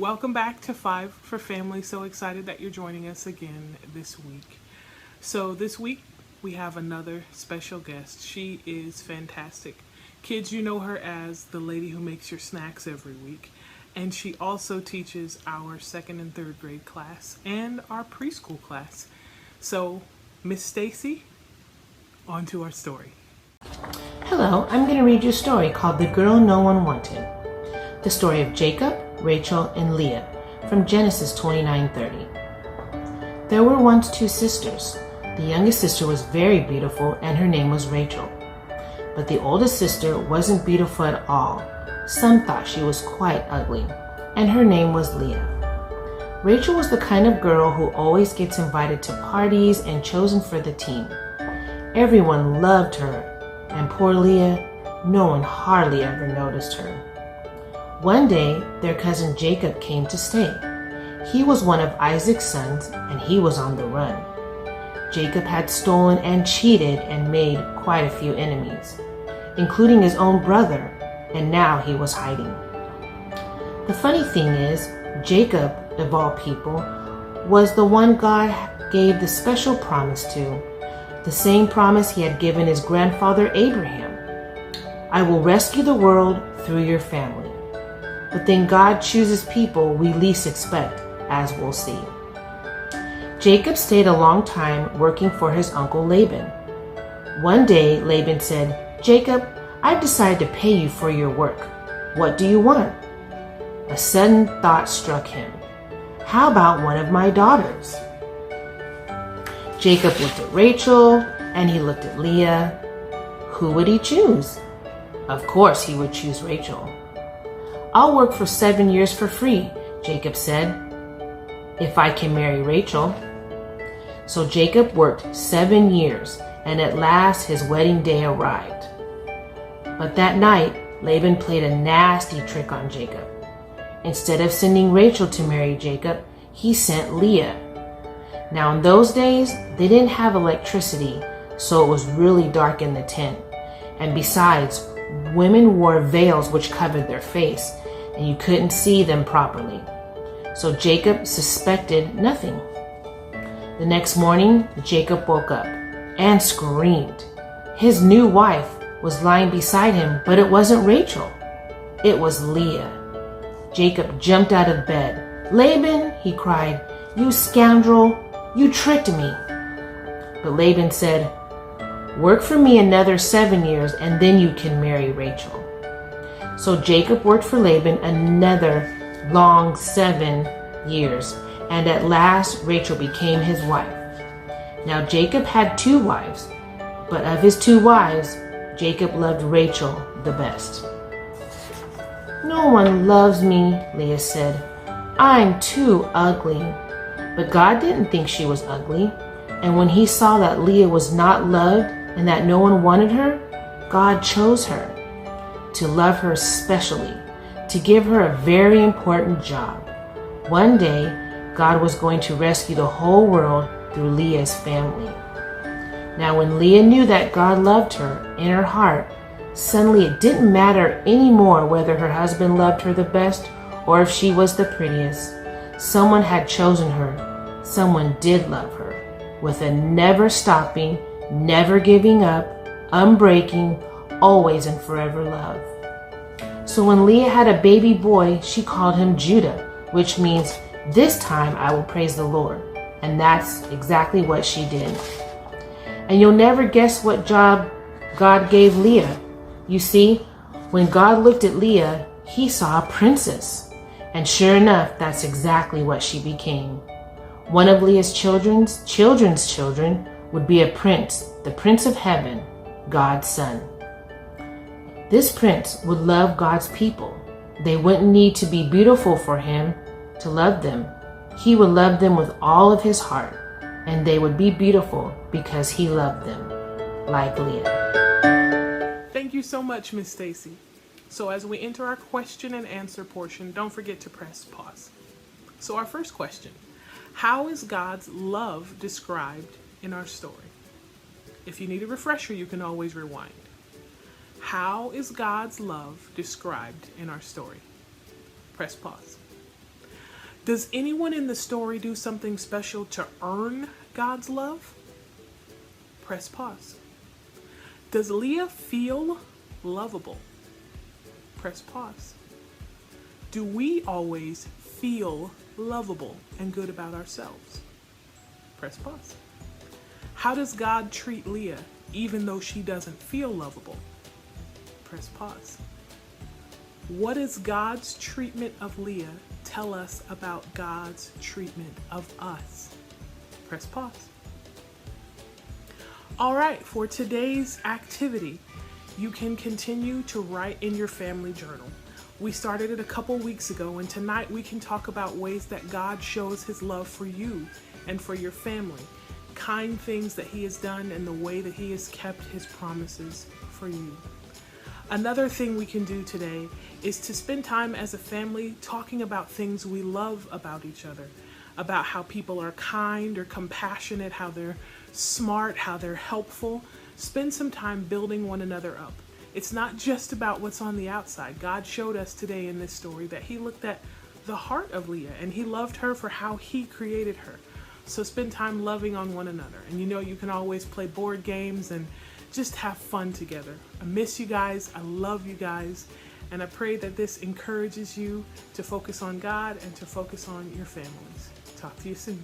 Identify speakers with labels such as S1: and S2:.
S1: Welcome back to Five for Family. So excited that you're joining us again this week. So this week we have another special guest. She is fantastic. Kids, you know her as the lady who makes your snacks every week. And she also teaches our second and third grade class and our preschool class. So, Miss Stacy, on to our story.
S2: Hello, I'm going to read you a story called The Girl No One Wanted. The story of Jacob, Rachel, and Leah from Genesis 29:30. There were once two sisters. The youngest sister was very beautiful and her name was Rachel. But the oldest sister wasn't beautiful at all. Some thought she was quite ugly, and her name was Leah. Rachel was the kind of girl who always gets invited to parties and chosen for the team. Everyone loved her, and poor Leah, no one hardly ever noticed her. One day, their cousin Jacob came to stay. He was one of Isaac's sons, and he was on the run. Jacob had stolen and cheated and made quite a few enemies, including his own brother, and now he was hiding. The funny thing is, Jacob, of all people, was the one God gave the special promise to, the same promise he had given his grandfather Abraham. I will rescue the world through your family. But then God chooses people we least expect, as we'll see. Jacob stayed a long time working for his uncle Laban. One day, Laban said, "Jacob, I've decided to pay you for your work. What do you want?" A sudden thought struck him. How about one of my daughters? Jacob looked at Rachel and he looked at Leah. Who would he choose? Of course he would choose Rachel. I'll work for 7 years for free, Jacob said, if I can marry Rachel. So Jacob worked 7 years, and at last his wedding day arrived. But that night, Laban played a nasty trick on Jacob. Instead of sending Rachel to marry Jacob, he sent Leah. Now in those days, they didn't have electricity, so it was really dark in the tent. And besides, women wore veils which covered their face, and you couldn't see them properly. So Jacob suspected nothing. The next morning, Jacob woke up and screamed. His new wife was lying beside him, but it wasn't Rachel. It was Leah. Jacob jumped out of bed. "Laban," he cried, "you scoundrel, you tricked me." But Laban said, "Work for me another 7 years and then you can marry Rachel." So Jacob worked for Laban another long 7 years, and at last Rachel became his wife. Now Jacob had 2 wives, but of his 2 wives, Jacob loved Rachel the best. "No one loves me," Leah said. "I'm too ugly." But God didn't think she was ugly, and when he saw that Leah was not loved and that no one wanted her, God chose her to love her specially, to give her a very important job. One day, God was going to rescue the whole world through Leah's family. Now when Leah knew that God loved her in her heart, suddenly it didn't matter anymore whether her husband loved her the best or if she was the prettiest. Someone had chosen her. Someone did love her, with a never stopping, never giving up, unbreaking, always and forever love. So when Leah had a baby boy, she called him Judah, which means, "This time I will praise the Lord." And that's exactly what she did. And you'll never guess what job God gave Leah. You see, when God looked at Leah, he saw a princess. And sure enough, that's exactly what she became. One of Leah's children's children would be a prince, the Prince of Heaven, God's son. This prince would love God's people. They wouldn't need to be beautiful for him to love them. He would love them with all of his heart, and they would be beautiful because he loved them, like Leah.
S1: Thank you so much, Miss Stacy. So as we enter our question and answer portion, don't forget to press pause. So our first question, how is God's love described in our story? If you need a refresher, you can always rewind. How is God's love described in our story? Press pause. Does anyone in the story do something special to earn God's love? Press pause. Does Leah feel lovable? Press pause. Do we always feel lovable and good about ourselves? Press pause. How does God treat Leah even though she doesn't feel lovable? Press pause. What does God's treatment of Leah tell us about God's treatment of us? Press pause. All right, for today's activity, you can continue to write in your family journal. We started it a couple weeks ago, and tonight we can talk about ways that God shows his love for you and for your family, kind things that he has done, and the way that he has kept his promises for you. Another thing we can do today is to spend time as a family talking about things we love about each other, about how people are kind or compassionate, how they're smart, how they're helpful. Spend some time building one another up. It's not just about what's on the outside. God showed us today in this story that he looked at the heart of Leah and he loved her for how he created her. So spend time loving on one another. And you can always play board games and just have fun together. I miss you guys. I love you guys. And I pray that this encourages you to focus on God and to focus on your families. Talk to you soon.